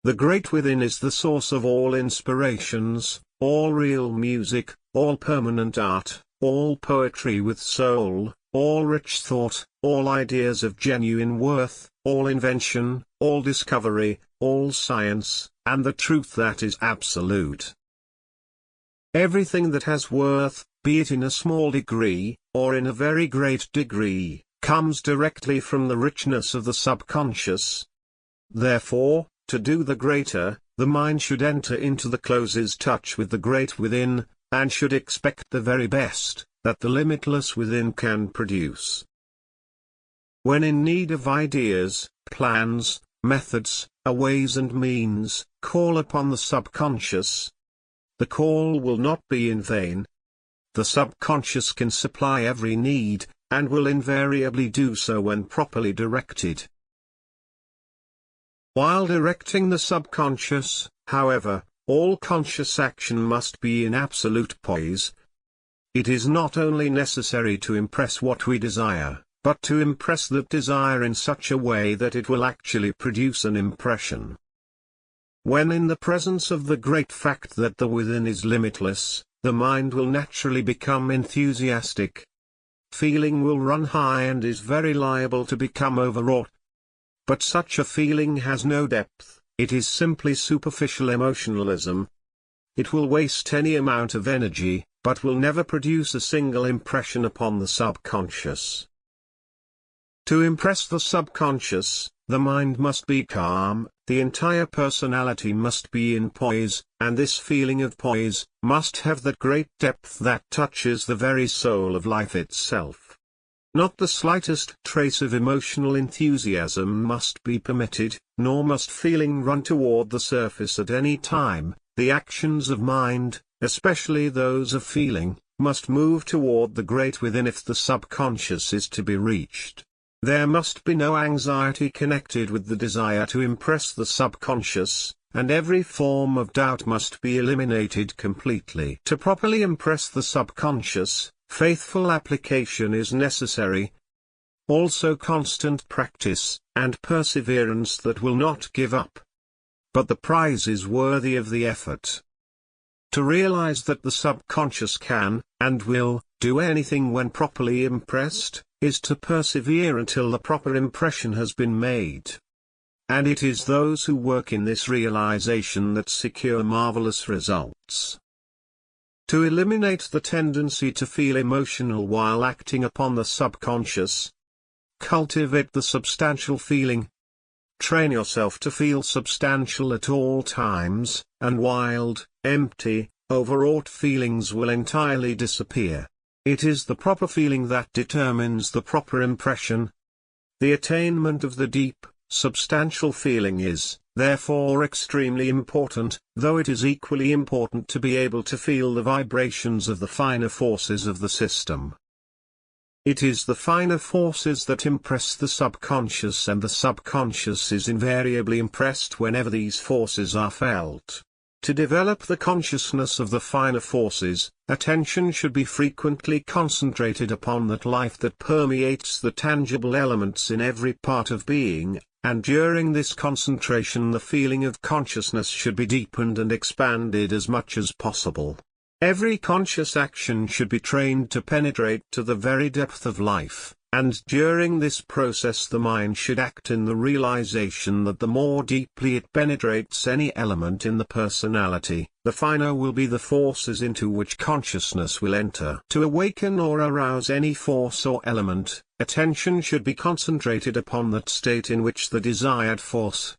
The great within is the source of all inspirations, all real music, all permanent art, all poetry with soul, all rich thought, all ideas of genuine worth, all invention, all discovery, all science, and the truth that is absolute. Everything that has worth, be it in a small degree, or in a very great degree, comes directly from the richness of the subconscious. Therefore, to do the greater, the mind should enter into the closest touch with the great within, and should expect the very best that the limitless within can produce. When in need of ideas, plans, methods, ways and means, call upon the subconscious. The call will not be in vain. The subconscious can supply every need, and will invariably do so when properly directed. While directing the subconscious, however, all conscious action must be in absolute poise. It is not only necessary to impress what we desire, but to impress that desire in such a way that it will actually produce an impression. When in the presence of the great fact that the within is limitless, the mind will naturally become enthusiastic. Feeling will run high and is very liable to become overwrought. But such a feeling has no depth, it is simply superficial emotionalism. It will waste any amount of energy, but will never produce a single impression upon the subconscious. To impress the subconscious, the mind must be calm, the entire personality must be in poise, and this feeling of poise must have that great depth that touches the very soul of life itself. Not the slightest trace of emotional enthusiasm must be permitted, nor must feeling run toward the surface at any time. The actions of mind, especially those of feeling, must move toward the great within if the subconscious is to be reached. There must be no anxiety connected with the desire to impress the subconscious, and every form of doubt must be eliminated completely. To properly impress the subconscious, faithful application is necessary. Also constant practice, and perseverance that will not give up. But the prize is worthy of the effort. To realize that the subconscious can, and will, do anything when properly impressed, is to persevere until the proper impression has been made. And it is those who work in this realization that secure marvelous results. To eliminate the tendency to feel emotional while acting upon the subconscious, cultivate the substantial feeling. Train yourself to feel substantial at all times, and wild, empty, overwrought feelings will entirely disappear. It is the proper feeling that determines the proper impression. The attainment of the deep, substantial feeling is, therefore, extremely important, though it is equally important to be able to feel the vibrations of the finer forces of the system. It is the finer forces that impress the subconscious, and the subconscious is invariably impressed whenever these forces are felt. To develop the consciousness of the finer forces, attention should be frequently concentrated upon that life that permeates the tangible elements in every part of being, and during this concentration the feeling of consciousness should be deepened and expanded as much as possible. Every conscious action should be trained to penetrate to the very depth of life, and during this process the mind should act in the realization that the more deeply it penetrates any element in the personality, the finer will be the forces into which consciousness will enter. To awaken or arouse any force or element, attention should be concentrated upon that state in which the desired force,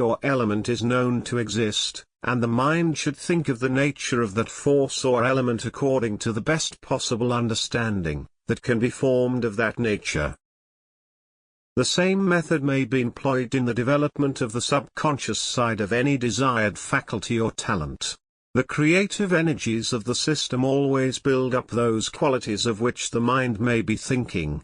or element is known to exist, and the mind should think of the nature of that force or element according to the best possible understanding that can be formed of that nature. The same method may be employed in the development of the subconscious side of any desired faculty or talent. The creative energies of the system always build up those qualities of which the mind may be thinking.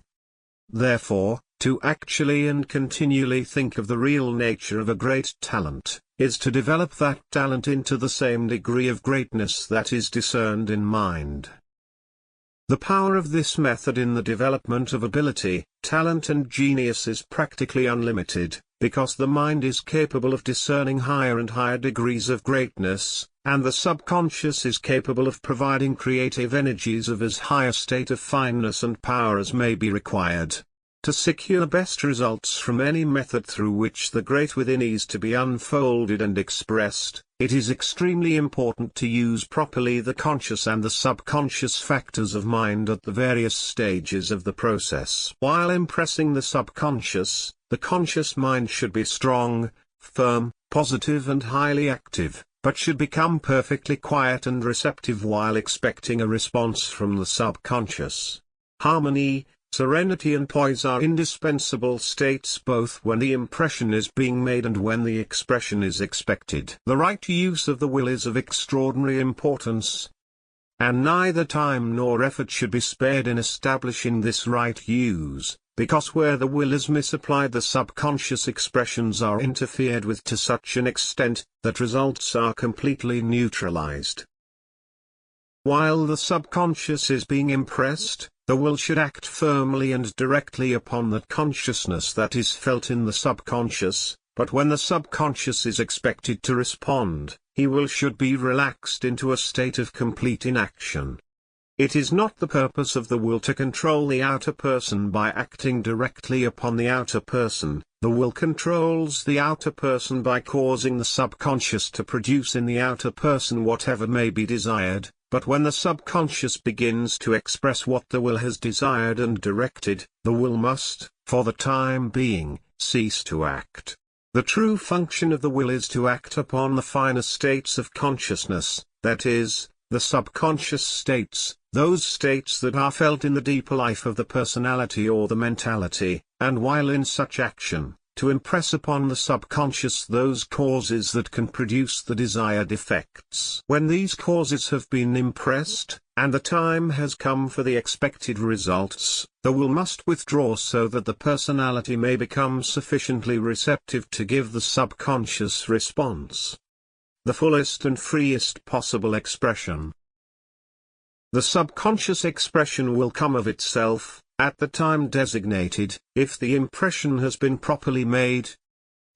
Therefore, to actually and continually think of the real nature of a great talent, is to develop that talent into the same degree of greatness that is discerned in mind. The power of this method in the development of ability, talent and genius is practically unlimited, because the mind is capable of discerning higher and higher degrees of greatness, and the subconscious is capable of providing creative energies of as high a state of fineness and power as may be required. To secure best results from any method through which the great within is to be unfolded and expressed, it is extremely important to use properly the conscious and the subconscious factors of mind at the various stages of the process. While impressing the subconscious, the conscious mind should be strong, firm, positive and highly active, but should become perfectly quiet and receptive while expecting a response from the subconscious. Harmony, serenity and poise are indispensable states both when the impression is being made and when the expression is expected. The right use of the will is of extraordinary importance, and neither time nor effort should be spared in establishing this right use, because where the will is misapplied the subconscious expressions are interfered with to such an extent, that results are completely neutralized. While the subconscious is being impressed, the will should act firmly and directly upon that consciousness that is felt in the subconscious, but when the subconscious is expected to respond, he will should be relaxed into a state of complete inaction. It is not the purpose of the will to control the outer person by acting directly upon the outer person. The will controls the outer person by causing the subconscious to produce in the outer person whatever may be desired. But when the subconscious begins to express what the will has desired and directed, the will must, for the time being, cease to act. The true function of the will is to act upon the finer states of consciousness, that is, the subconscious states, those states that are felt in the deeper life of the personality or the mentality, and while in such action, to impress upon the subconscious those causes that can produce the desired effects. When these causes have been impressed, and the time has come for the expected results, the will must withdraw so that the personality may become sufficiently receptive to give the subconscious response the fullest and freest possible expression. The subconscious expression will come of itself, at the time designated, if the impression has been properly made.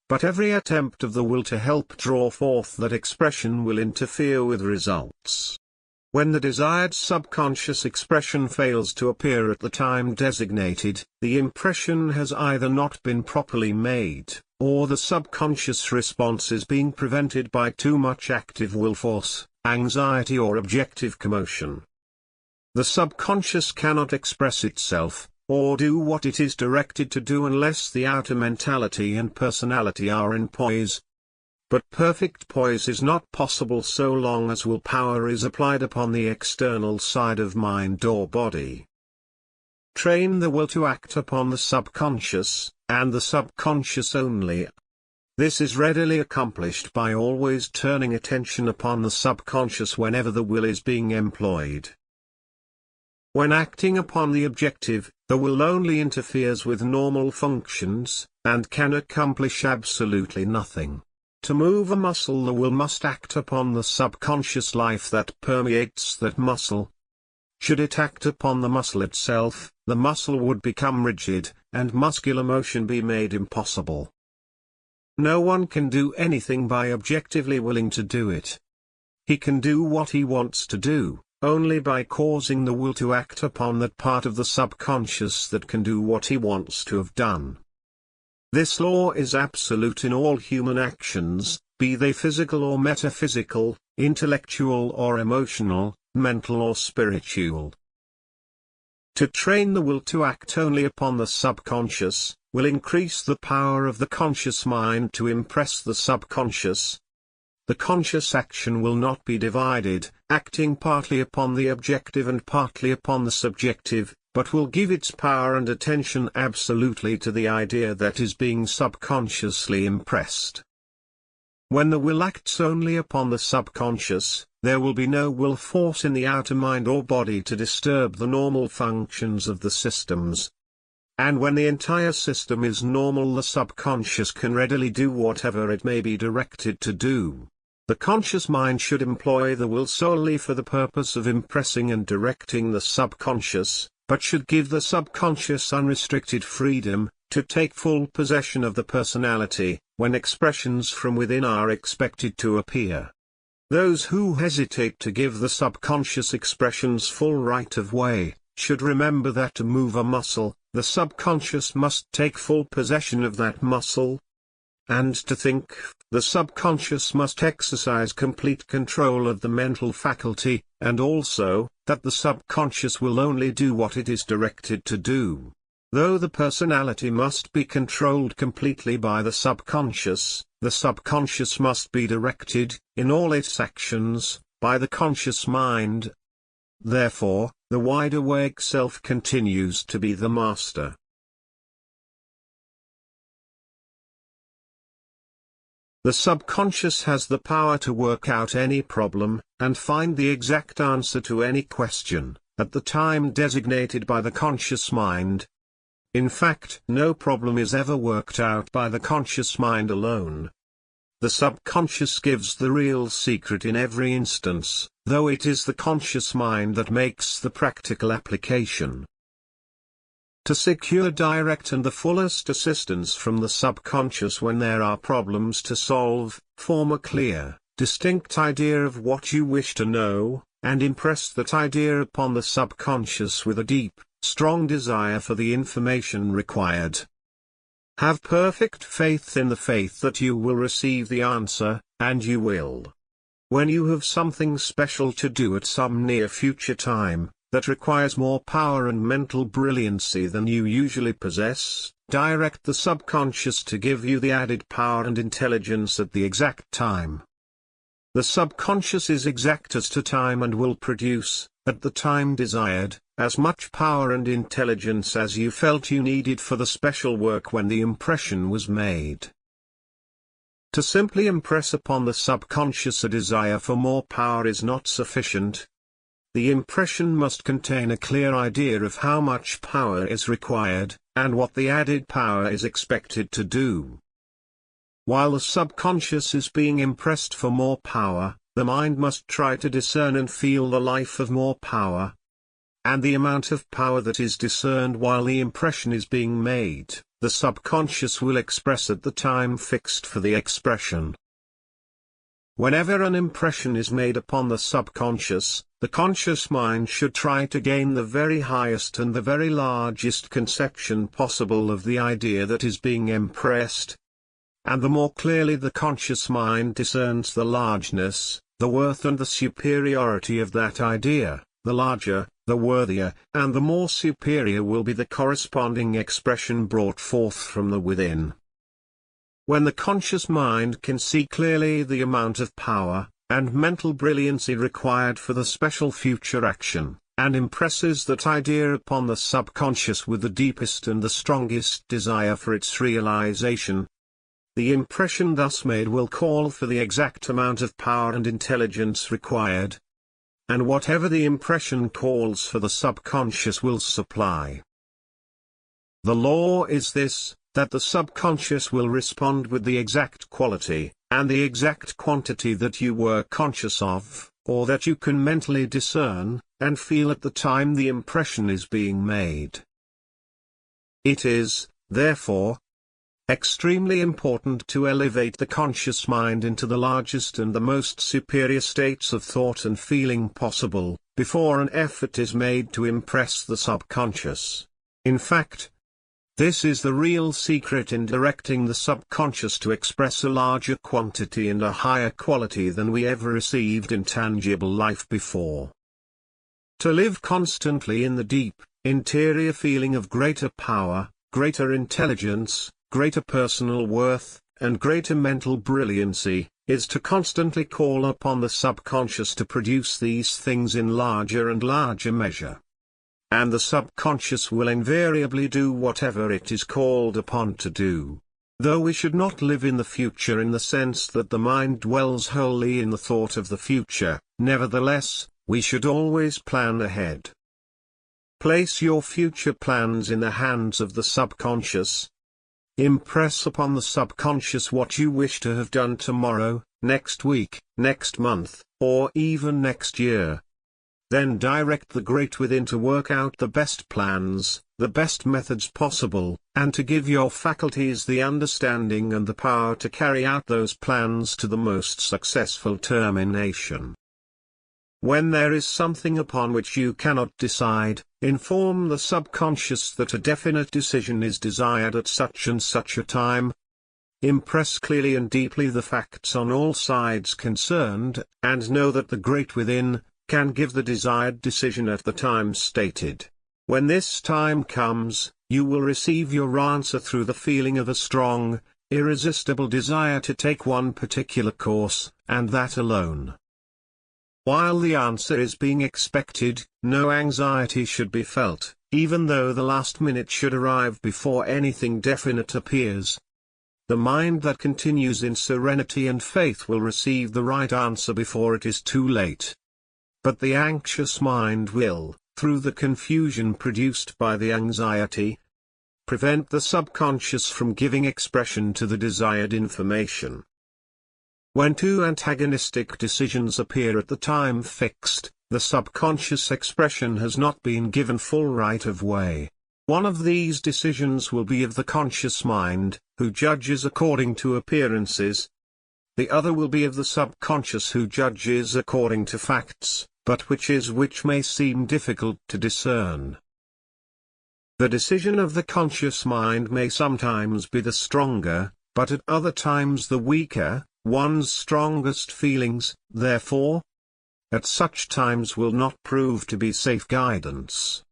But every attempt of the will to help draw forth that expression will interfere with results. When the desired subconscious expression fails to appear at the time designated, the impression has either not been properly made, or the subconscious response is being prevented by too much active will force, anxiety or objective commotion. The subconscious cannot express itself, or do what it is directed to do unless the outer mentality and personality are in poise. But perfect poise is not possible so long as willpower is applied upon the external side of mind or body. Train the will to act upon the subconscious, and the subconscious only. This is readily accomplished by always turning attention upon the subconscious whenever the will is being employed. When acting upon the objective, the will only interferes with normal functions, and can accomplish absolutely nothing. To move a muscle, the will must act upon the subconscious life that permeates that muscle. Should it act upon the muscle itself, the muscle would become rigid, and muscular motion be made impossible. No one can do anything by objectively willing to do it. He can do what he wants to do only by causing the will to act upon that part of the subconscious that can do what he wants to have done. This law is absolute in all human actions, be they physical or metaphysical, intellectual or emotional, mental or spiritual. To train the will to act only upon the subconscious, will increase the power of the conscious mind to impress the subconscious. The conscious action will not be divided, acting partly upon the objective and partly upon the subjective, but will give its power and attention absolutely to the idea that is being subconsciously impressed. When the will acts only upon the subconscious, there will be no will force in the outer mind or body to disturb the normal functions of the systems. And when the entire system is normal, the subconscious can readily do whatever it may be directed to do. The conscious mind should employ the will solely for the purpose of impressing and directing the subconscious, but should give the subconscious unrestricted freedom, to take full possession of the personality, when expressions from within are expected to appear. Those who hesitate to give the subconscious expressions full right of way, should remember that to move a muscle, the subconscious must take full possession of that muscle. And to think, the subconscious must exercise complete control of the mental faculty, and also, that the subconscious will only do what it is directed to do. Though the personality must be controlled completely by the subconscious must be directed, in all its actions, by the conscious mind. Therefore, the wide-awake self continues to be the master. The subconscious has the power to work out any problem, and find the exact answer to any question, at the time designated by the conscious mind. In fact, no problem is ever worked out by the conscious mind alone. The subconscious gives the real secret in every instance, though it is the conscious mind that makes the practical application. To secure direct and the fullest assistance from the subconscious when there are problems to solve, form a clear, distinct idea of what you wish to know, and impress that idea upon the subconscious with a deep, strong desire for the information required. Have perfect faith in the faith that you will receive the answer, and you will. When you have something special to do at some near future time, that requires more power and mental brilliancy than you usually possess, direct the subconscious to give you the added power and intelligence at the exact time. The subconscious is exact as to time and will produce, at the time desired, as much power and intelligence as you felt you needed for the special work when the impression was made. To simply impress upon the subconscious a desire for more power is not sufficient. The impression must contain a clear idea of how much power is required, and what the added power is expected to do. While the subconscious is being impressed for more power, the mind must try to discern and feel the life of more power, and the amount of power that is discerned while the impression is being made, the subconscious will express at the time fixed for the expression. Whenever an impression is made upon the subconscious, the conscious mind should try to gain the very highest and the very largest conception possible of the idea that is being impressed. And the more clearly the conscious mind discerns the largeness, the worth and the superiority of that idea, the larger, the worthier, and the more superior will be the corresponding expression brought forth from the within. When the conscious mind can see clearly the amount of power and mental brilliancy required for the special future action, and impresses that idea upon the subconscious with the deepest and the strongest desire for its realization, the impression thus made will call for the exact amount of power and intelligence required, and whatever the impression calls for the subconscious will supply. The law is this, that the subconscious will respond with the exact quality, and the exact quantity that you were conscious of, or that you can mentally discern, and feel at the time the impression is being made. It is, therefore, extremely important to elevate the conscious mind into the largest and the most superior states of thought and feeling possible, before an effort is made to impress the subconscious. In fact, this is the real secret in directing the subconscious to express a larger quantity and a higher quality than we ever received in tangible life before. To live constantly in the deep, interior feeling of greater power, greater intelligence, greater personal worth, and greater mental brilliancy, is to constantly call upon the subconscious to produce these things in larger and larger measure. And the subconscious will invariably do whatever it is called upon to do. Though we should not live in the future in the sense that the mind dwells wholly in the thought of the future, nevertheless, we should always plan ahead. Place your future plans in the hands of the subconscious. Impress upon the subconscious what you wish to have done tomorrow, next week, next month, or even next year. then direct the great within to work out the best plans, the best methods possible, and to give your faculties the understanding and the power to carry out those plans to the most successful termination. When there is something upon which you cannot decide, inform the subconscious that a definite decision is desired at such and such a time. Impress clearly and deeply the facts on all sides concerned, and know that the great within can give the desired decision at the time stated. When this time comes, you will receive your answer through the feeling of a strong, irresistible desire to take one particular course, and that alone. While the answer is being expected, no anxiety should be felt, even though the last minute should arrive before anything definite appears. The mind that continues in serenity and faith will receive the right answer before it is too late. But the anxious mind will, through the confusion produced by the anxiety, prevent the subconscious from giving expression to the desired information. When two antagonistic decisions appear at the time fixed, the subconscious expression has not been given full right of way. One of these decisions will be of the conscious mind, who judges according to appearances. The other will be of the subconscious, who judges according to facts, but which may seem difficult to discern. The decision of the conscious mind may sometimes be the stronger, but at other times the weaker. One's strongest feelings, therefore, at such times will not prove to be safe guidance.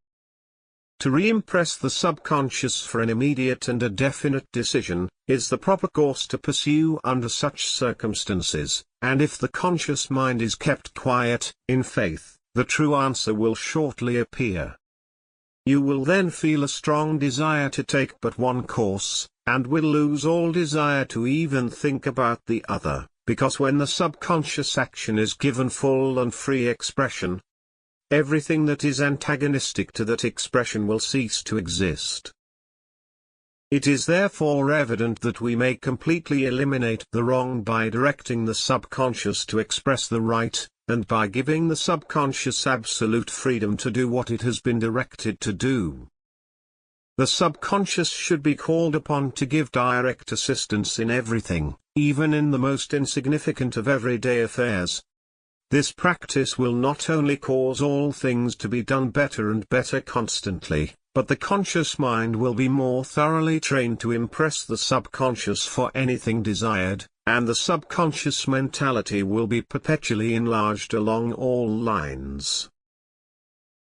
To re-impress the subconscious for an immediate and a definite decision, is the proper course to pursue under such circumstances, and if the conscious mind is kept quiet, in faith, the true answer will shortly appear. You will then feel a strong desire to take but one course, and will lose all desire to even think about the other, because when the subconscious action is given full and free expression, everything that is antagonistic to that expression will cease to exist. It is therefore evident that we may completely eliminate the wrong by directing the subconscious to express the right, and by giving the subconscious absolute freedom to do what it has been directed to do. The subconscious should be called upon to give direct assistance in everything, even in the most insignificant of everyday affairs. This practice will not only cause all things to be done better and better constantly, but the conscious mind will be more thoroughly trained to impress the subconscious for anything desired, and the subconscious mentality will be perpetually enlarged along all lines.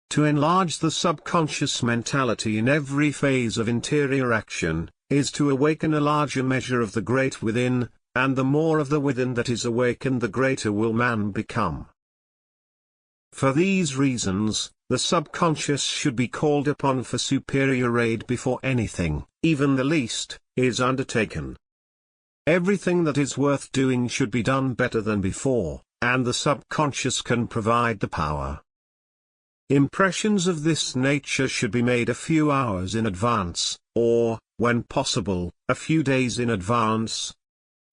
To enlarge the subconscious mentality in every phase of interior action, is to awaken a larger measure of the great within, and the more of the within that is awakened, the greater will man become. For these reasons, the subconscious should be called upon for superior aid before anything, even the least, is undertaken. Everything that is worth doing should be done better than before, and the subconscious can provide the power. Impressions of this nature should be made a few hours in advance, or, when possible, a few days in advance.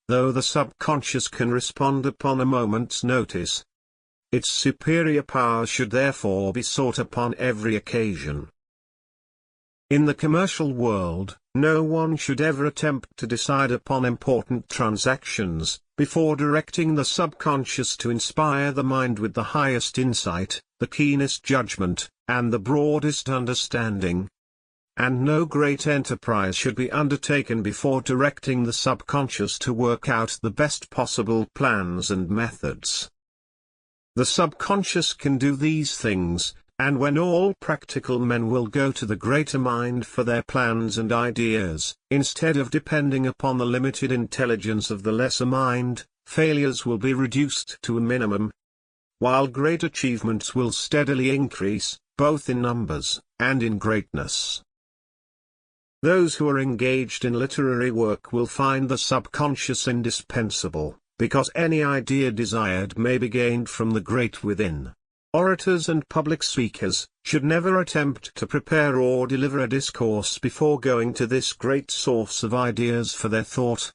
Though the subconscious can respond upon a moment's notice, its superior power should therefore be sought upon every occasion. In the commercial world, no one should ever attempt to decide upon important transactions, before directing the subconscious to inspire the mind with the highest insight, the keenest judgment, and the broadest understanding. And no great enterprise should be undertaken before directing the subconscious to work out the best possible plans and methods. The subconscious can do these things, and when all practical men will go to the greater mind for their plans and ideas, instead of depending upon the limited intelligence of the lesser mind, failures will be reduced to a minimum, while great achievements will steadily increase, both in numbers and in greatness. Those who are engaged in literary work will find the subconscious indispensable, because any idea desired may be gained from the great within. Orators and public speakers should never attempt to prepare or deliver a discourse before going to this great source of ideas for their thought.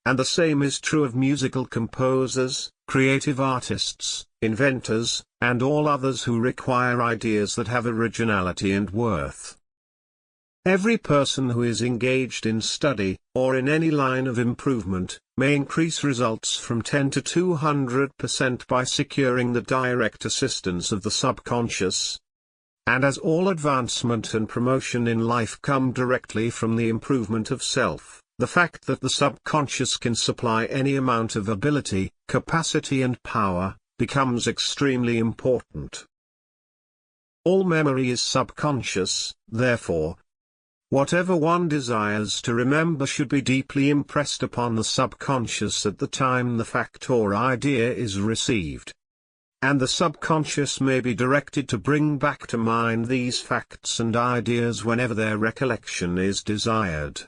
And the same is true of musical composers, creative artists, inventors, and all others who require ideas that have originality and worth. Every person who is engaged in study, or in any line of improvement, may increase results from 10 to 200% by securing the direct assistance of the subconscious. And as all advancement and promotion in life come directly from the improvement of self, the fact that the subconscious can supply any amount of ability, capacity and power, becomes extremely important. All memory is subconscious, therefore. Whatever one desires to remember should be deeply impressed upon the subconscious at the time the fact or idea is received. And the subconscious may be directed to bring back to mind these facts and ideas whenever their recollection is desired.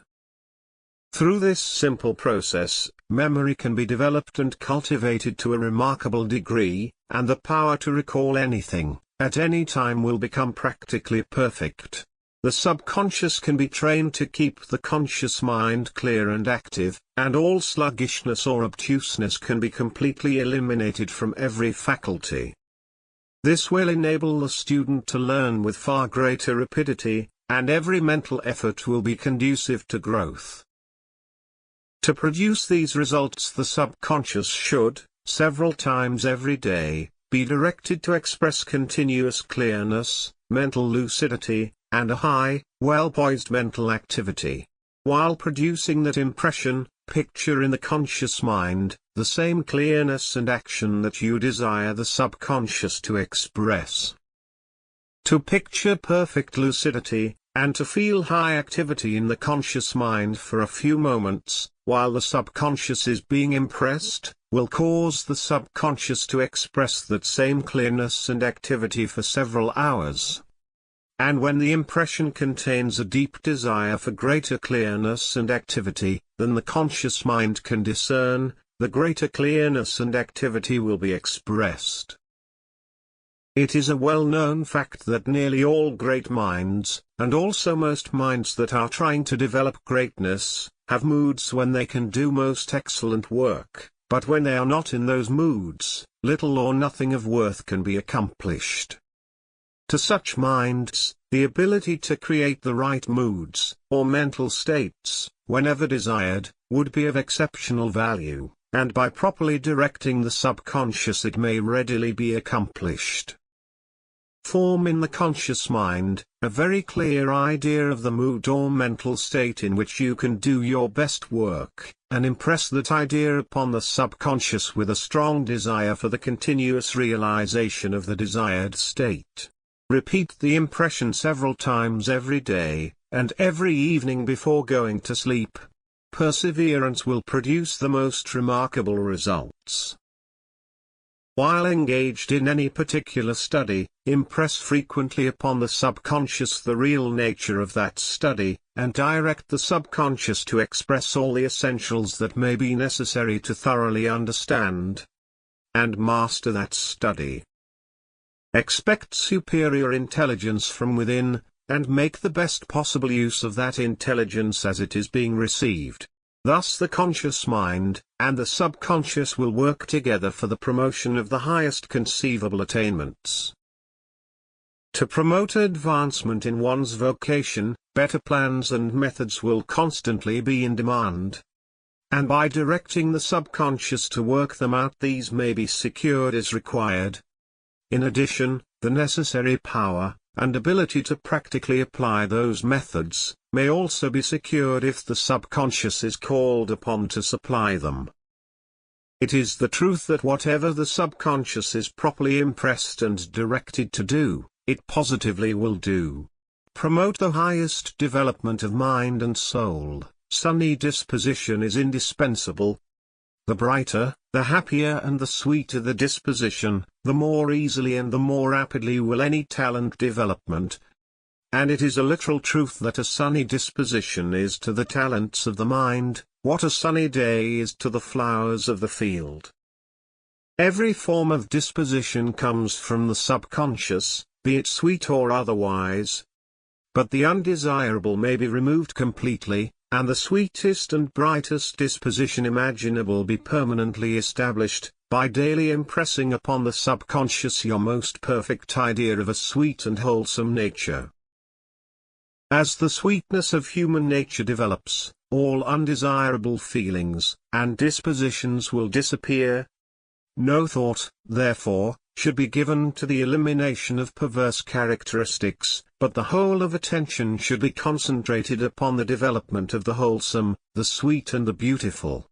Through this simple process, memory can be developed and cultivated to a remarkable degree, and the power to recall anything, at any time will become practically perfect. The subconscious can be trained to keep the conscious mind clear and active, and all sluggishness or obtuseness can be completely eliminated from every faculty. This will enable the student to learn with far greater rapidity, and every mental effort will be conducive to growth. To produce these results, the subconscious should, several times every day, be directed to express continuous clearness, mental lucidity, and a high, well-poised mental activity. While producing that impression, picture in the conscious mind, the same clearness and action that you desire the subconscious to express. To picture perfect lucidity, and to feel high activity in the conscious mind for a few moments, while the subconscious is being impressed, will cause the subconscious to express that same clearness and activity for several hours. And when the impression contains a deep desire for greater clearness and activity than the conscious mind can discern, the greater clearness and activity will be expressed. It is a well-known fact that nearly all great minds, and also most minds that are trying to develop greatness, have moods when they can do most excellent work, but when they are not in those moods, little or nothing of worth can be accomplished. To such minds, the ability to create the right moods, or mental states, whenever desired, would be of exceptional value, and by properly directing the subconscious it may readily be accomplished. Form in the conscious mind a very clear idea of the mood or mental state in which you can do your best work, and impress that idea upon the subconscious with a strong desire for the continuous realization of the desired state. Repeat the impression several times every day, and every evening before going to sleep. Perseverance will produce the most remarkable results. While engaged in any particular study, impress frequently upon the subconscious the real nature of that study, and direct the subconscious to express all the essentials that may be necessary to thoroughly understand and master that study. Expect superior intelligence from within, and make the best possible use of that intelligence as it is being received. Thus the conscious mind and the subconscious will work together for the promotion of the highest conceivable attainments. To promote advancement in one's vocation, better plans and methods will constantly be in demand. And by directing the subconscious to work them out, these may be secured as required. In addition, the necessary power and ability to practically apply those methods may also be secured if the subconscious is called upon to supply them. It is the truth that whatever the subconscious is properly impressed and directed to do, it positively will do. Promote the highest development of mind and soul. Sunny disposition is indispensable. The brighter, the happier and the sweeter the disposition, the more easily and the more rapidly will any talent development. And it is a literal truth that a sunny disposition is to the talents of the mind, what a sunny day is to the flowers of the field. Every form of disposition comes from the subconscious, be it sweet or otherwise. But the undesirable may be removed completely, and the sweetest and brightest disposition imaginable be permanently established, by daily impressing upon the subconscious your most perfect idea of a sweet and wholesome nature. As the sweetness of human nature develops, all undesirable feelings and dispositions will disappear. No thought, therefore, should be given to the elimination of perverse characteristics, but the whole of attention should be concentrated upon the development of the wholesome, the sweet and the beautiful.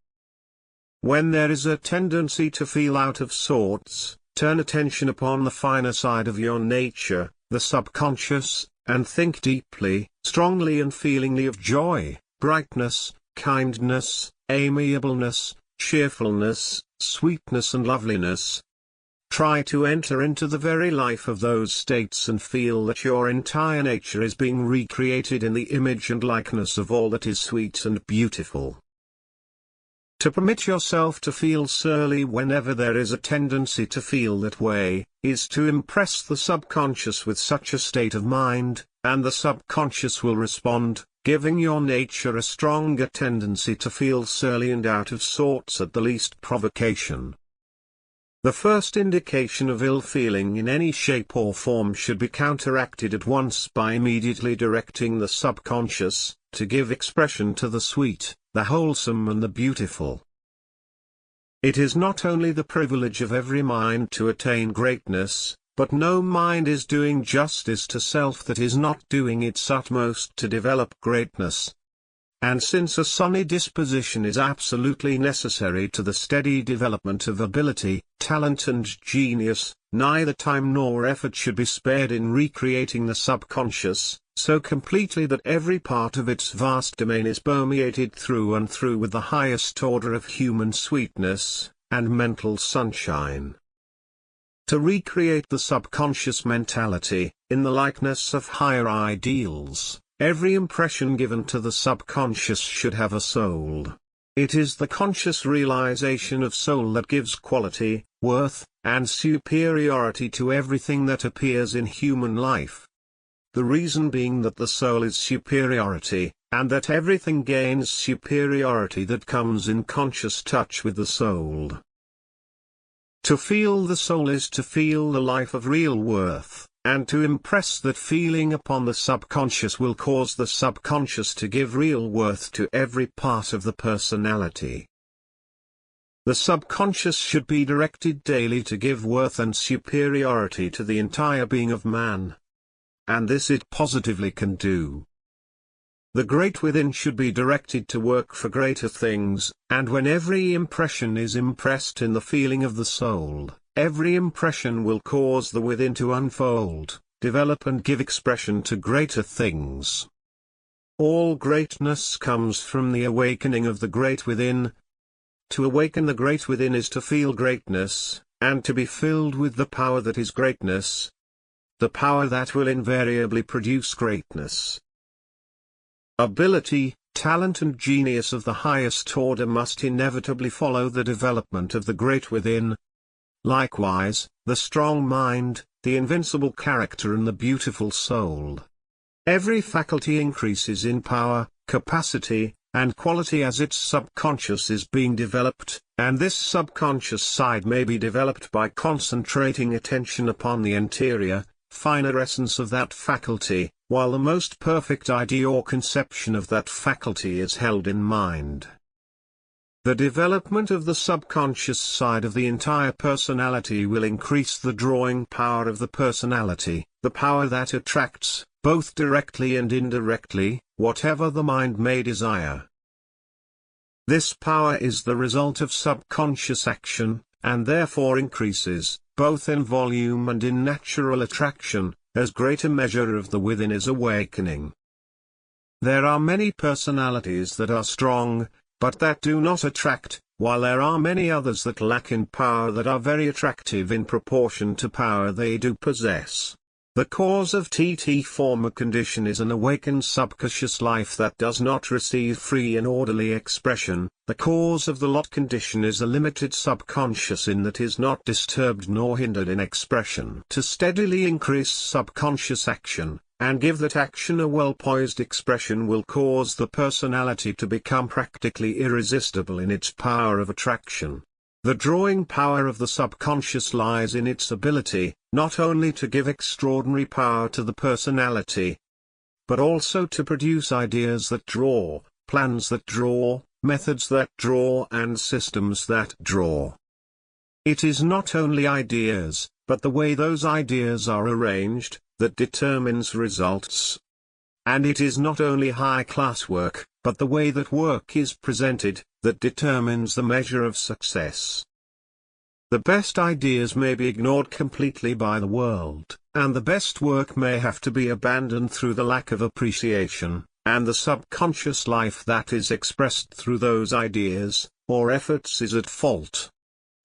When there is a tendency to feel out of sorts, turn attention upon the finer side of your nature, the subconscious, and think deeply, strongly and feelingly of joy, brightness, kindness, amiableness, cheerfulness, sweetness and loveliness. Try to enter into the very life of those states and feel that your entire nature is being recreated in the image and likeness of all that is sweet and beautiful. To permit yourself to feel surly whenever there is a tendency to feel that way, is to impress the subconscious with such a state of mind, and the subconscious will respond, giving your nature a stronger tendency to feel surly and out of sorts at the least provocation. The first indication of ill feeling in any shape or form should be counteracted at once by immediately directing the subconscious to give expression to the sweet, the wholesome and the beautiful. It is not only the privilege of every mind to attain greatness, but no mind is doing justice to self that is not doing its utmost to develop greatness. And since a sunny disposition is absolutely necessary to the steady development of ability, talent and genius, neither time nor effort should be spared in recreating the subconscious, so completely that every part of its vast domain is permeated through and through with the highest order of human sweetness, and mental sunshine. To recreate the subconscious mentality, in the likeness of higher ideals, every impression given to the subconscious should have a soul. It is the conscious realization of soul that gives quality, worth, and superiority to everything that appears in human life. The reason being that the soul is superiority, and that everything gains superiority that comes in conscious touch with the soul. To feel the soul is to feel the life of real worth, and to impress that feeling upon the subconscious will cause the subconscious to give real worth to every part of the personality. The subconscious should be directed daily to give worth and superiority to the entire being of man. And this it positively can do. The great within should be directed to work for greater things, and when every impression is impressed in the feeling of the soul, every impression will cause the within to unfold, develop and give expression to greater things. All greatness comes from the awakening of the great within. To awaken the great within is to feel greatness, and to be filled with the power that is greatness. The power that will invariably produce greatness. Ability, talent and genius of the highest order must inevitably follow the development of the great within. Likewise, the strong mind, the invincible character and the beautiful soul. Every faculty increases in power, capacity, and quality as its subconscious is being developed, and this subconscious side may be developed by concentrating attention upon the interior, finer essence of that faculty, while the most perfect idea or conception of that faculty is held in mind. The development of the subconscious side of the entire personality will increase the drawing power of the personality, the power that attracts, both directly and indirectly, whatever the mind may desire. This power is the result of subconscious action, and therefore increases, both in volume and in natural attraction, as greater measure of the within is awakening. There are many personalities that are strong, but that do not attract, while there are many others that lack in power that are very attractive in proportion to power they do possess. The cause of former condition is an awakened subconscious life that does not receive free and orderly expression. The cause of the lot condition is a limited subconscious in that is not disturbed nor hindered in expression. To steadily increase subconscious action, and give that action a well-poised expression will cause the personality to become practically irresistible in its power of attraction. The drawing power of the subconscious lies in its ability, not only to give extraordinary power to the personality, but also to produce ideas that draw, plans that draw, methods that draw and systems that draw. It is not only ideas, but the way those ideas are arranged, that determines results. And it is not only high-class work, but the way that work is presented, that determines the measure of success. The best ideas may be ignored completely by the world, and the best work may have to be abandoned through the lack of appreciation, and the subconscious life that is expressed through those ideas, or efforts is at fault.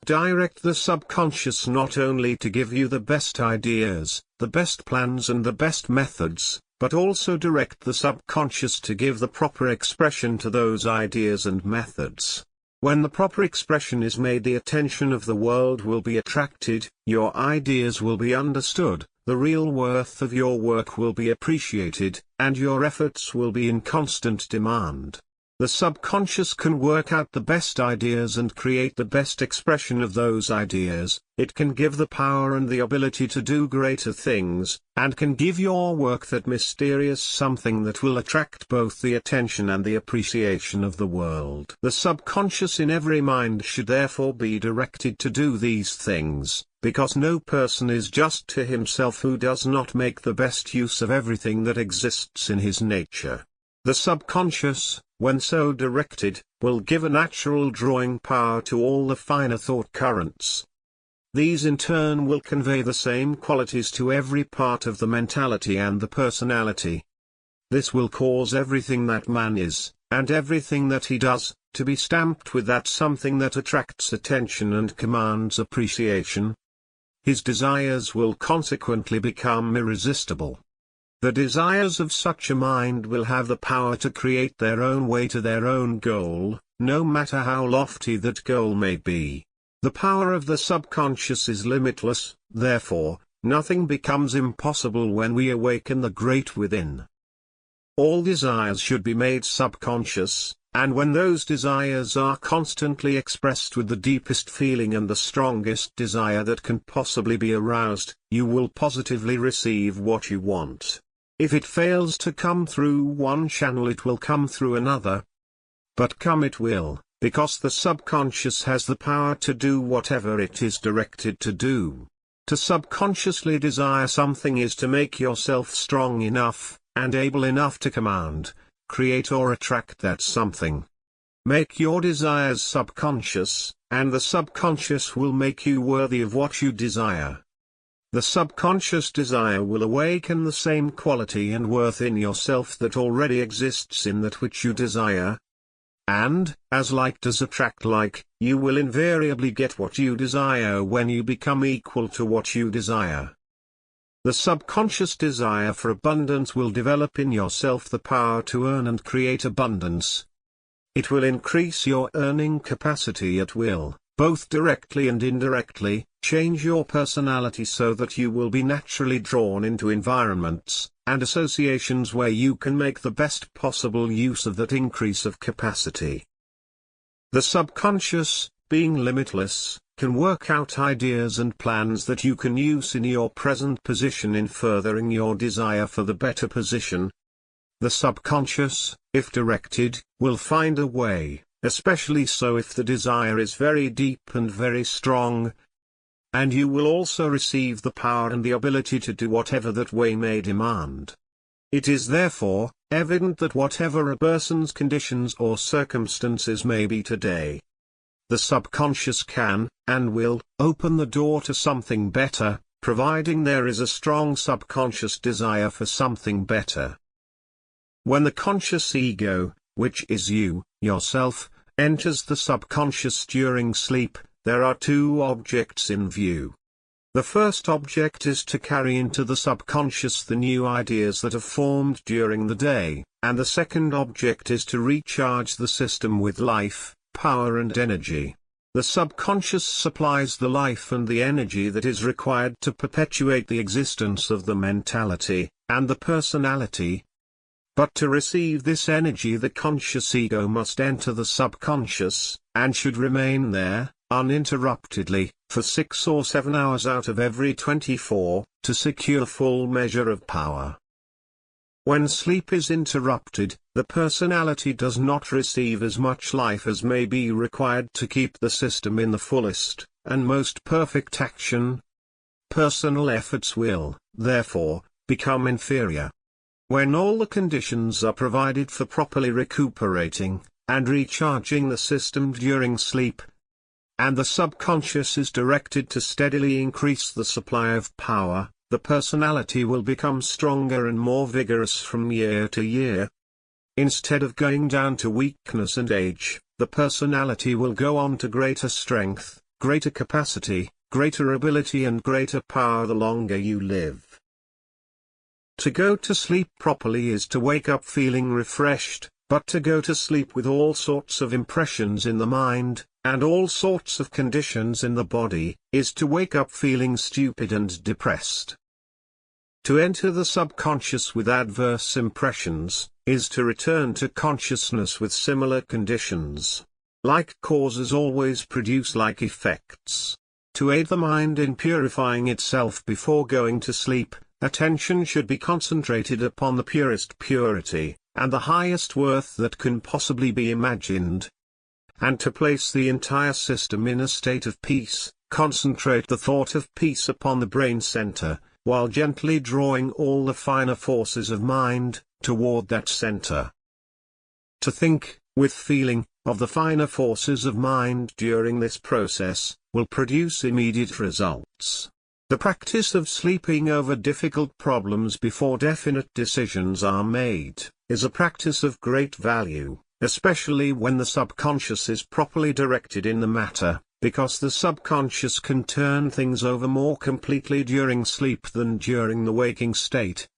Direct the subconscious not only to give you the best ideas, the best plans and the best methods, but also direct the subconscious to give the proper expression to those ideas and methods. When the proper expression is made, the attention of the world will be attracted, your ideas will be understood, the real worth of your work will be appreciated, and your efforts will be in constant demand. The subconscious can work out the best ideas and create the best expression of those ideas, it can give the power and the ability to do greater things, and can give your work that mysterious something that will attract both the attention and the appreciation of the world. The subconscious in every mind should therefore be directed to do these things, because no person is just to himself who does not make the best use of everything that exists in his nature. The subconscious, when so directed, will give a natural drawing power to all the finer thought currents. These in turn will convey the same qualities to every part of the mentality and the personality. This will cause everything that man is, and everything that he does, to be stamped with that something that attracts attention and commands appreciation. His desires will consequently become irresistible. The desires of such a mind will have the power to create their own way to their own goal, no matter how lofty that goal may be. The power of the subconscious is limitless, therefore, nothing becomes impossible when we awaken the great within. All desires should be made subconscious, and when those desires are constantly expressed with the deepest feeling and the strongest desire that can possibly be aroused, you will positively receive what you want. If it fails to come through one channel, it will come through another. But come it will, because the subconscious has the power to do whatever it is directed to do. To subconsciously desire something is to make yourself strong enough, and able enough to command, create or attract that something. Make your desires subconscious, and the subconscious will make you worthy of what you desire. The subconscious desire will awaken the same quality and worth in yourself that already exists in that which you desire. And, as like does attract like, you will invariably get what you desire when you become equal to what you desire. The subconscious desire for abundance will develop in yourself the power to earn and create abundance. It will increase your earning capacity at will, both directly and indirectly, change your personality so that you will be naturally drawn into environments and associations where you can make the best possible use of that increase of capacity. The subconscious, being limitless, can work out ideas and plans that you can use in your present position in furthering your desire for the better position. The subconscious, if directed, will find a way, especially so if the desire is very deep and very strong. And you will also receive the power and the ability to do whatever that way may demand. It is therefore evident that whatever a person's conditions or circumstances may be today, the subconscious can, and will, open the door to something better, providing there is a strong subconscious desire for something better. When the conscious ego, which is you, yourself, enters the subconscious during sleep, there are two objects in view. The first object is to carry into the subconscious the new ideas that are formed during the day, and the second object is to recharge the system with life, power and energy. The subconscious supplies the life and the energy that is required to perpetuate the existence of the mentality, and the personality. But to receive this energy, the conscious ego must enter the subconscious, and should remain there, uninterruptedly, for 6 or 7 hours out of every 24, to secure full measure of power. When sleep is interrupted, the personality does not receive as much life as may be required to keep the system in the fullest and most perfect action. Personal efforts will, therefore, become inferior. When all the conditions are provided for properly recuperating and recharging the system during sleep, and the subconscious is directed to steadily increase the supply of power, the personality will become stronger and more vigorous from year to year. Instead of going down to weakness and age, the personality will go on to greater strength, greater capacity, greater ability and greater power the longer you live. To go to sleep properly is to wake up feeling refreshed, but to go to sleep with all sorts of impressions in the mind, and all sorts of conditions in the body, is to wake up feeling stupid and depressed. To enter the subconscious with adverse impressions, is to return to consciousness with similar conditions. Like causes always produce like effects. To aid the mind in purifying itself before going to sleep, attention should be concentrated upon the purest purity, and the highest worth that can possibly be imagined. And to place the entire system in a state of peace, concentrate the thought of peace upon the brain center, while gently drawing all the finer forces of mind toward that center. To think, with feeling, of the finer forces of mind during this process, will produce immediate results. The practice of sleeping over difficult problems before definite decisions are made, is a practice of great value, especially when the subconscious is properly directed in the matter, because the subconscious can turn things over more completely during sleep than during the waking state.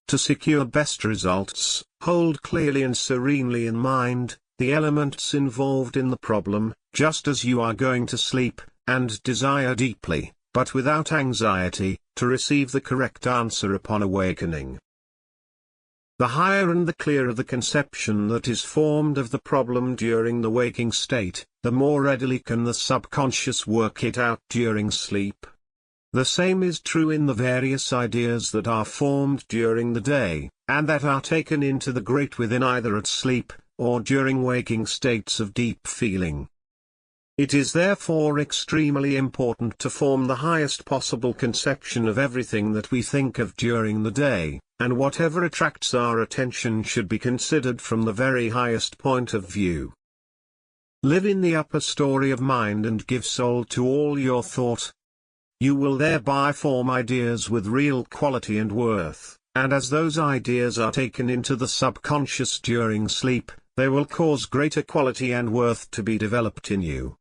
To secure best results, hold clearly and serenely in mind the elements involved in the problem, just as you are going to sleep, and desire deeply, but without anxiety, to receive the correct answer upon awakening. The higher and the clearer the conception that is formed of the problem during the waking state, the more readily can the subconscious work it out during sleep. The same is true in the various ideas that are formed during the day, and that are taken into the great within either at sleep, or during waking states of deep feeling. It is therefore extremely important to form the highest possible conception of everything that we think of during the day, and whatever attracts our attention should be considered from the very highest point of view. Live in the upper story of mind and give soul to all your thought. You will thereby form ideas with real quality and worth, and as those ideas are taken into the subconscious during sleep, they will cause greater quality and worth to be developed in you.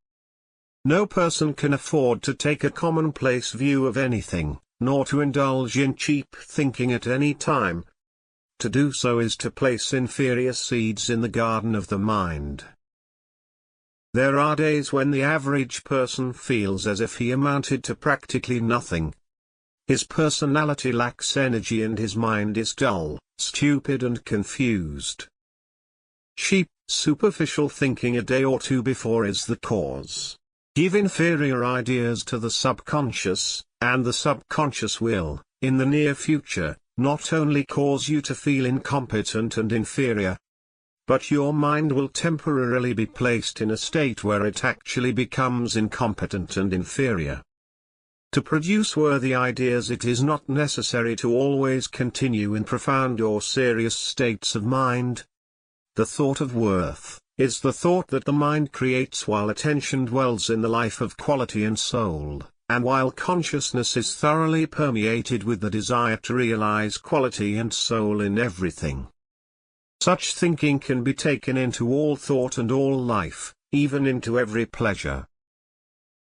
No person can afford to take a commonplace view of anything, nor to indulge in cheap thinking at any time. To do so is to place inferior seeds in the garden of the mind. There are days when the average person feels as if he amounted to practically nothing. His personality lacks energy and his mind is dull, stupid and confused. Cheap, superficial thinking a day or two before is the cause. Give inferior ideas to the subconscious, and the subconscious will, in the near future, not only cause you to feel incompetent and inferior, but your mind will temporarily be placed in a state where it actually becomes incompetent and inferior. To produce worthy ideas it is not necessary to always continue in profound or serious states of mind. The thought of worth is the thought that the mind creates while attention dwells in the life of quality and soul, and while consciousness is thoroughly permeated with the desire to realize quality and soul in everything. Such thinking can be taken into all thought and all life, even into every pleasure.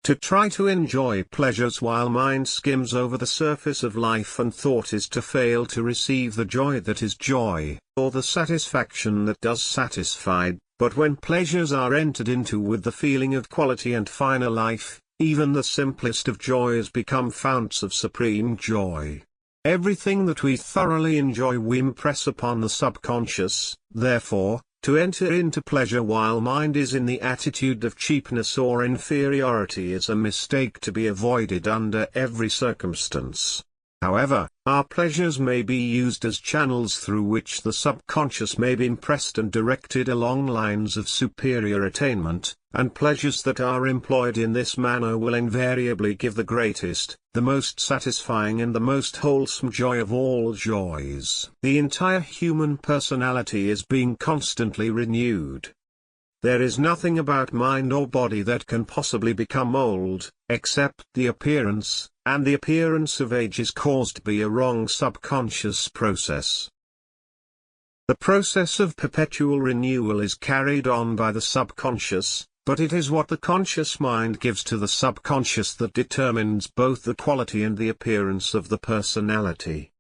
To try to enjoy pleasures while mind skims over the surface of life and thought is to fail to receive the joy that is joy, or the satisfaction that does satisfy. But when pleasures are entered into with the feeling of quality and finer life, even the simplest of joys become founts of supreme joy. Everything that we thoroughly enjoy we impress upon the subconscious, therefore, To enter into pleasure while mind is in the attitude of cheapness or inferiority is a mistake to be avoided under every circumstance. However, our pleasures may be used as channels through which the subconscious may be impressed and directed along lines of superior attainment, and pleasures that are employed in this manner will invariably give the greatest, the most satisfying and the most wholesome joy of all joys. The entire human personality is being constantly renewed. There is nothing about mind or body that can possibly become old, except the appearance, and the appearance of age is caused by a wrong subconscious process. The process of perpetual renewal is carried on by the subconscious, but it is what the conscious mind gives to the subconscious that determines both the quality and the appearance of the personality.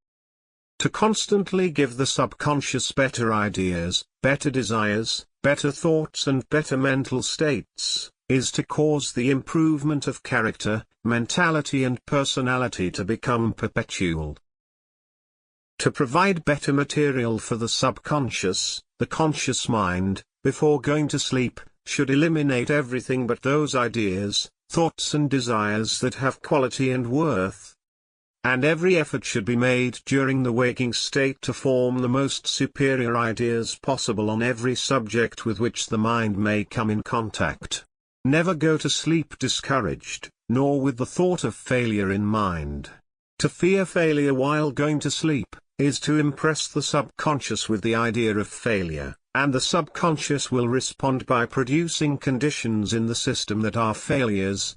To constantly give the subconscious better ideas, better desires, better thoughts and better mental states, is to cause the improvement of character, mentality and personality to become perpetual. To provide better material for the subconscious, the conscious mind, before going to sleep, should eliminate everything but those ideas, thoughts and desires that have quality and worth. And every effort should be made during the waking state to form the most superior ideas possible on every subject with which the mind may come in contact. Never go to sleep discouraged, nor with the thought of failure in mind. To fear failure while going to sleep, is to impress the subconscious with the idea of failure, and the subconscious will respond by producing conditions in the system that are failures.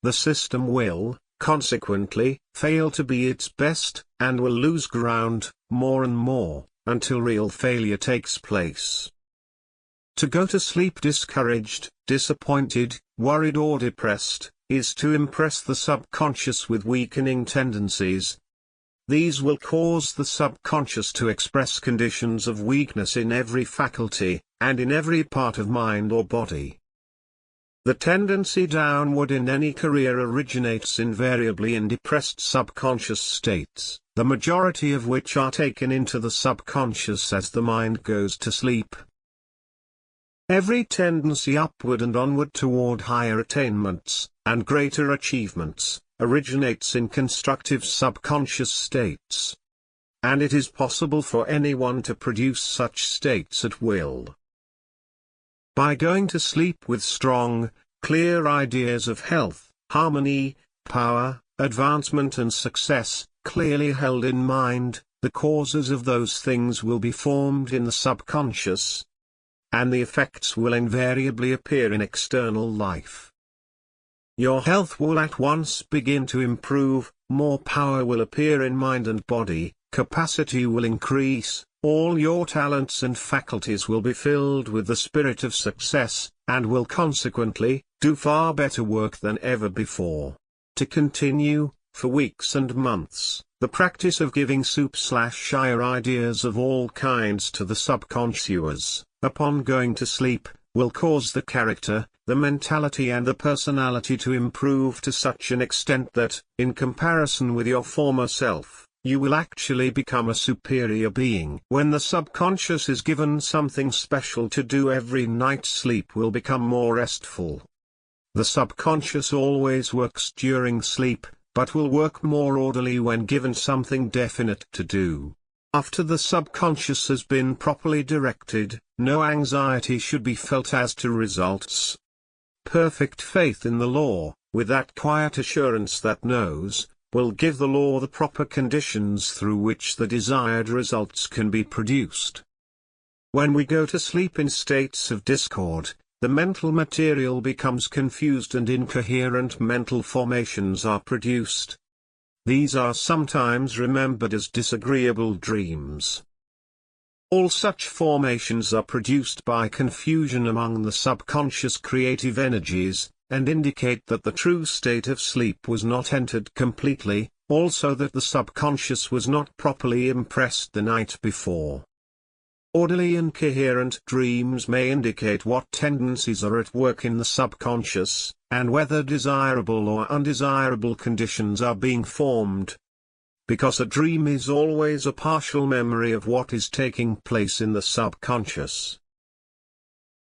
The system will, consequently, fail to be its best, and will lose ground, more and more, until real failure takes place. To go to sleep discouraged, disappointed, worried or depressed, is to impress the subconscious with weakening tendencies. These will cause the subconscious to express conditions of weakness in every faculty, and in every part of mind or body. The tendency downward in any career originates invariably in depressed subconscious states, the majority of which are taken into the subconscious as the mind goes to sleep. Every tendency upward and onward toward higher attainments, and greater achievements, originates in constructive subconscious states. And it is possible for anyone to produce such states at will. By going to sleep with strong, clear ideas of health, harmony, power, advancement and success, clearly held in mind, the causes of those things will be formed in the subconscious, and the effects will invariably appear in external life. Your health will at once begin to improve, more power will appear in mind and body, capacity will increase, all your talents and faculties will be filled with the spirit of success, and will consequently, do far better work than ever before. To continue, for weeks and months, the practice of giving soup/higher ideas of all kinds to the subconscious, upon going to sleep, will cause the character, the mentality and the personality to improve to such an extent that, in comparison with your former self, you will actually become a superior being. When the subconscious is given something special to do every night, sleep will become more restful. The subconscious always works during sleep, but will work more orderly when given something definite to do. After the subconscious has been properly directed, no anxiety should be felt as to results. Perfect faith in the law, with that quiet assurance that knows, will give the law the proper conditions through which the desired results can be produced. When we go to sleep in states of discord, the mental material becomes confused and incoherent mental formations are produced. These are sometimes remembered as disagreeable dreams. All such formations are produced by confusion among the subconscious creative energies, and indicate that the true state of sleep was not entered completely, also that the subconscious was not properly impressed the night before. Orderly and coherent dreams may indicate what tendencies are at work in the subconscious, and whether desirable or undesirable conditions are being formed. Because a dream is always a partial memory of what is taking place in the subconscious.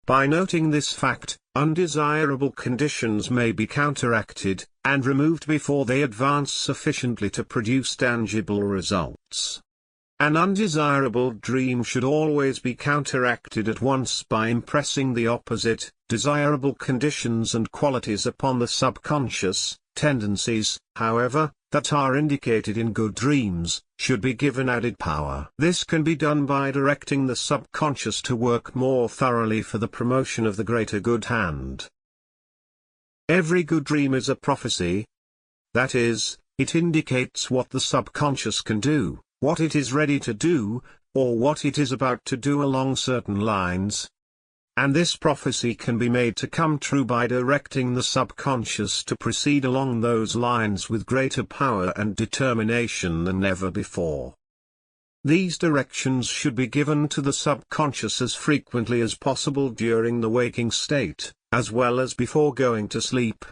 By noting this fact, undesirable conditions may be counteracted, and removed before they advance sufficiently to produce tangible results. An undesirable dream should always be counteracted at once by impressing the opposite, desirable conditions and qualities upon the subconscious. Tendencies, however, that are indicated in good dreams, should be given added power. This can be done by directing the subconscious to work more thoroughly for the promotion of the greater good hand. Every good dream is a prophecy. That is, it indicates what the subconscious can do, what it is ready to do, or what it is about to do along certain lines. And this prophecy can be made to come true by directing the subconscious to proceed along those lines with greater power and determination than ever before. These directions should be given to the subconscious as frequently as possible during the waking state, as well as before going to sleep.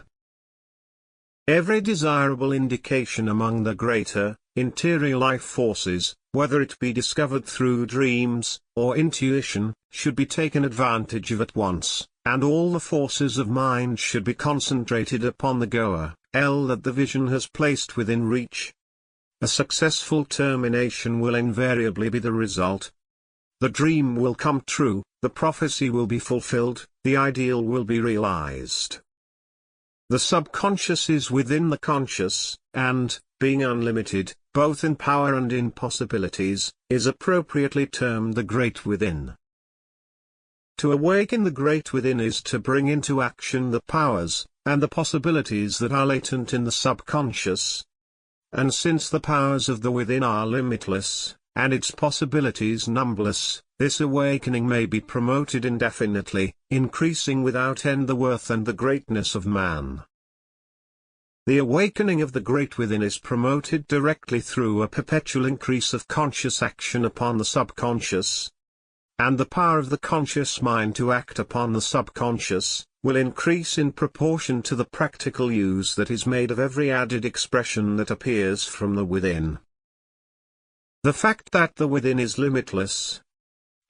Every desirable indication among the greater, interior life forces, whether it be discovered through dreams, or intuition, should be taken advantage of at once, and all the forces of mind should be concentrated upon the goer, that the vision has placed within reach. A successful termination will invariably be the result. The dream will come true, the prophecy will be fulfilled, the ideal will be realized. The subconscious is within the conscious, and, being unlimited, both in power and in possibilities, is appropriately termed the Great Within. To awaken the Great Within is to bring into action the powers, and the possibilities that are latent in the subconscious. And since the powers of the within are limitless, and its possibilities numberless, this awakening may be promoted indefinitely, increasing without end the worth and the greatness of man. The awakening of the Great Within is promoted directly through a perpetual increase of conscious action upon the subconscious. And the power of the conscious mind to act upon the subconscious, will increase in proportion to the practical use that is made of every added expression that appears from the within. The fact that the within is limitless,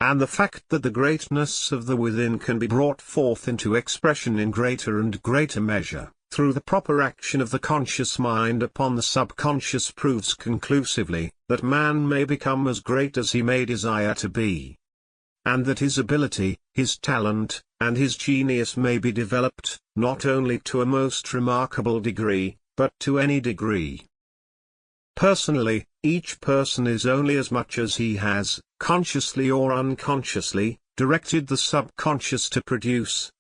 and the fact that the greatness of the within can be brought forth into expression in greater and greater measure, through the proper action of the conscious mind upon the subconscious proves conclusively, that man may become as great as he may desire to be. And that his ability, his talent, and his genius may be developed, not only to a most remarkable degree, but to any degree. Personally, each person is only as much as he has, consciously or unconsciously, directed the subconscious to produce.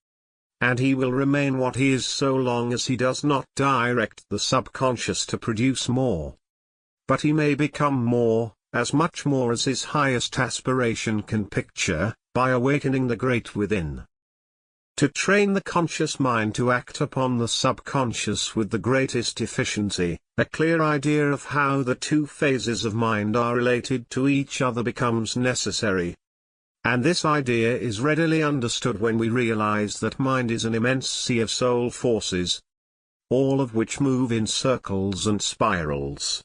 And he will remain what he is so long as he does not direct the subconscious to produce more. But he may become more, as much more as his highest aspiration can picture, by awakening the Great Within. To train the conscious mind to act upon the subconscious with the greatest efficiency, a clear idea of how the two phases of mind are related to each other becomes necessary. And this idea is readily understood when we realize that mind is an immense sea of soul forces, all of which move in circles and spirals.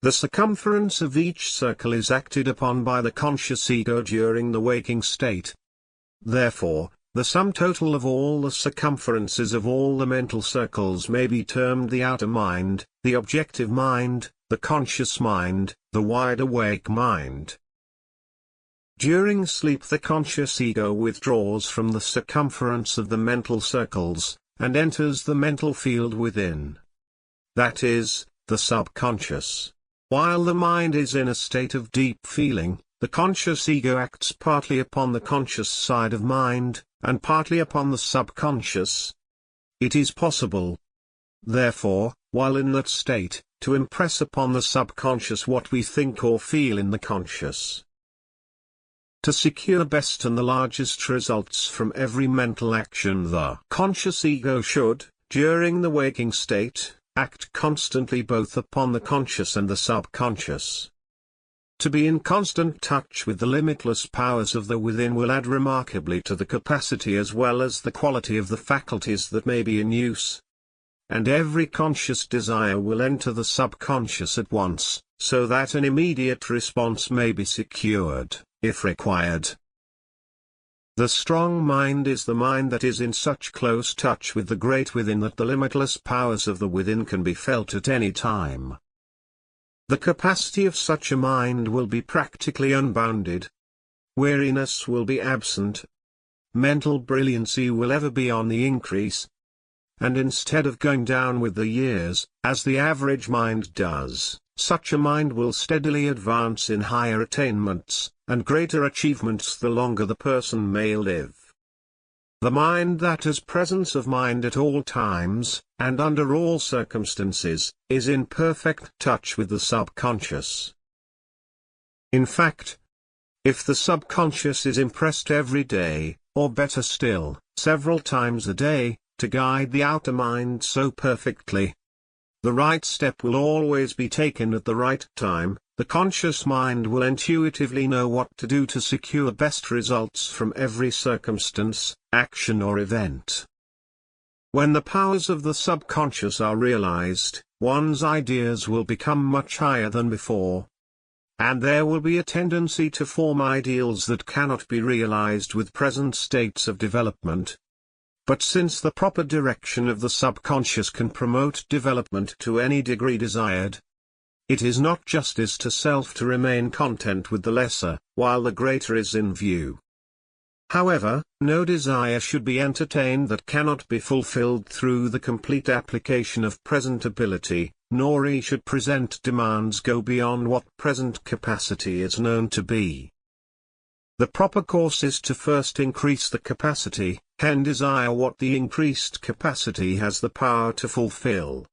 The circumference of each circle is acted upon by the conscious ego during the waking state. Therefore, the sum total of all the circumferences of all the mental circles may be termed the outer mind, the objective mind, the conscious mind, the wide-awake mind. During sleep the conscious ego withdraws from the circumference of the mental circles, and enters the mental field within. That is, the subconscious. While the mind is in a state of deep feeling, the conscious ego acts partly upon the conscious side of mind, and partly upon the subconscious. It is possible, therefore, while in that state, to impress upon the subconscious what we think or feel in the conscious. To secure best and the largest results from every mental action, the conscious ego should, during the waking state, act constantly both upon the conscious and the subconscious. To be in constant touch with the limitless powers of the within will add remarkably to the capacity as well as the quality of the faculties that may be in use. And every conscious desire will enter the subconscious at once, so that an immediate response may be secured, if required. The strong mind is the mind that is in such close touch with the great within that the limitless powers of the within can be felt at any time. The capacity of such a mind will be practically unbounded. Weariness will be absent. Mental brilliancy will ever be on the increase. And instead of going down with the years, as the average mind does, such a mind will steadily advance in higher attainments, and greater achievements the longer the person may live. The mind that has presence of mind at all times, and under all circumstances, is in perfect touch with the subconscious. In fact, if the subconscious is impressed every day, or better still, several times a day, to guide the outer mind so perfectly, the right step will always be taken at the right time. The conscious mind will intuitively know what to do to secure best results from every circumstance, action or event. When the powers of the subconscious are realized, one's ideas will become much higher than before. And there will be a tendency to form ideals that cannot be realized with present states of development. But since the proper direction of the subconscious can promote development to any degree desired, it is not justice to self to remain content with the lesser, while the greater is in view. However, no desire should be entertained that cannot be fulfilled through the complete application of present ability, nor should present demands go beyond what present capacity is known to be. The proper course is to first increase the capacity, then desire what the increased capacity has the power to fulfill.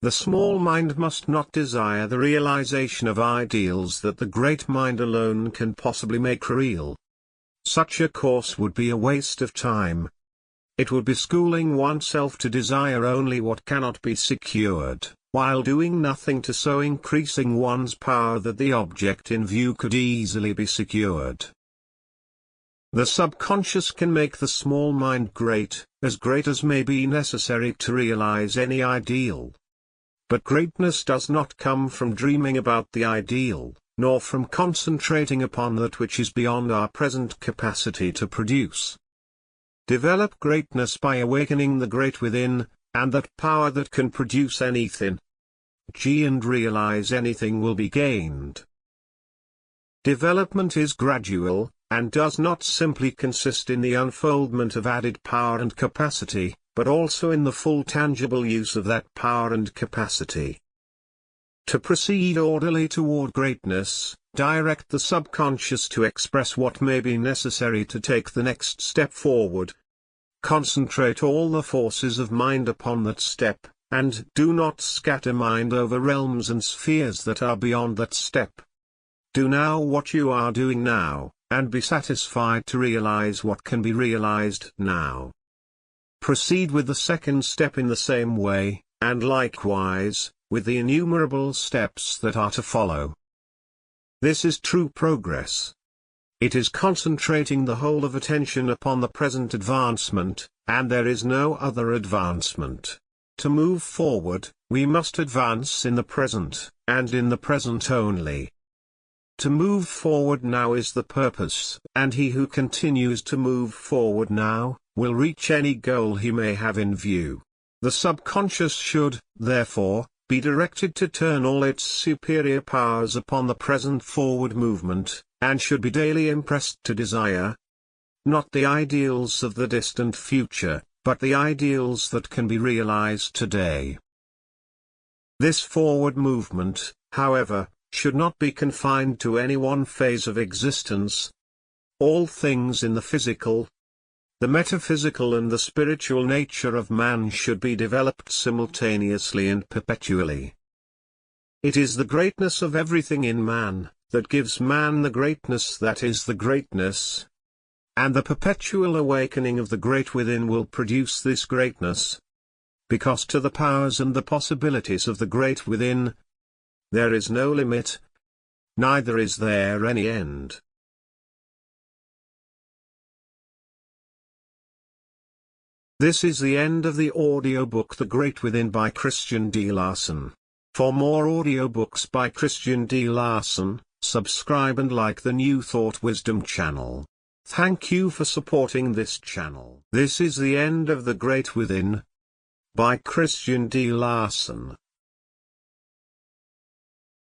The small mind must not desire the realization of ideals that the great mind alone can possibly make real. Such a course would be a waste of time. It would be schooling oneself to desire only what cannot be secured, while doing nothing to so increasing one's power that the object in view could easily be secured. The subconscious can make the small mind great as may be necessary to realize any ideal. But greatness does not come from dreaming about the ideal, nor from concentrating upon that which is beyond our present capacity to produce. Develop greatness by awakening the great within, and that power that can produce anything. And realize anything will be gained. Development is gradual, and does not simply consist in the unfoldment of added power and capacity, but also in the full tangible use of that power and capacity. To proceed orderly toward greatness, direct the subconscious to express what may be necessary to take the next step forward. Concentrate all the forces of mind upon that step, and do not scatter mind over realms and spheres that are beyond that step. Do now what you are doing now, and be satisfied to realize what can be realized now. Proceed with the second step in the same way, and likewise, with the innumerable steps that are to follow. This is true progress. It is concentrating the whole of attention upon the present advancement, and there is no other advancement. To move forward, we must advance in the present, and in the present only. To move forward now is the purpose, and he who continues to move forward now, will reach any goal he may have in view. The subconscious should, therefore, be directed to turn all its superior powers upon the present forward movement, and should be daily impressed to desire, not the ideals of the distant future, but the ideals that can be realized today. This forward movement, however, should not be confined to any one phase of existence. All things in the physical, the metaphysical and the spiritual nature of man should be developed simultaneously and perpetually. It is the greatness of everything in man, that gives man the greatness that is the greatness. And the perpetual awakening of the great within will produce this greatness. Because to the powers and the possibilities of the great within, there is no limit, neither is there any end. This is the end of the audiobook The Great Within by Christian D. Larson. For more audiobooks by Christian D. Larson, subscribe and like the New Thought Wisdom channel. Thank you for supporting this channel. This is the end of The Great Within by Christian D. Larson.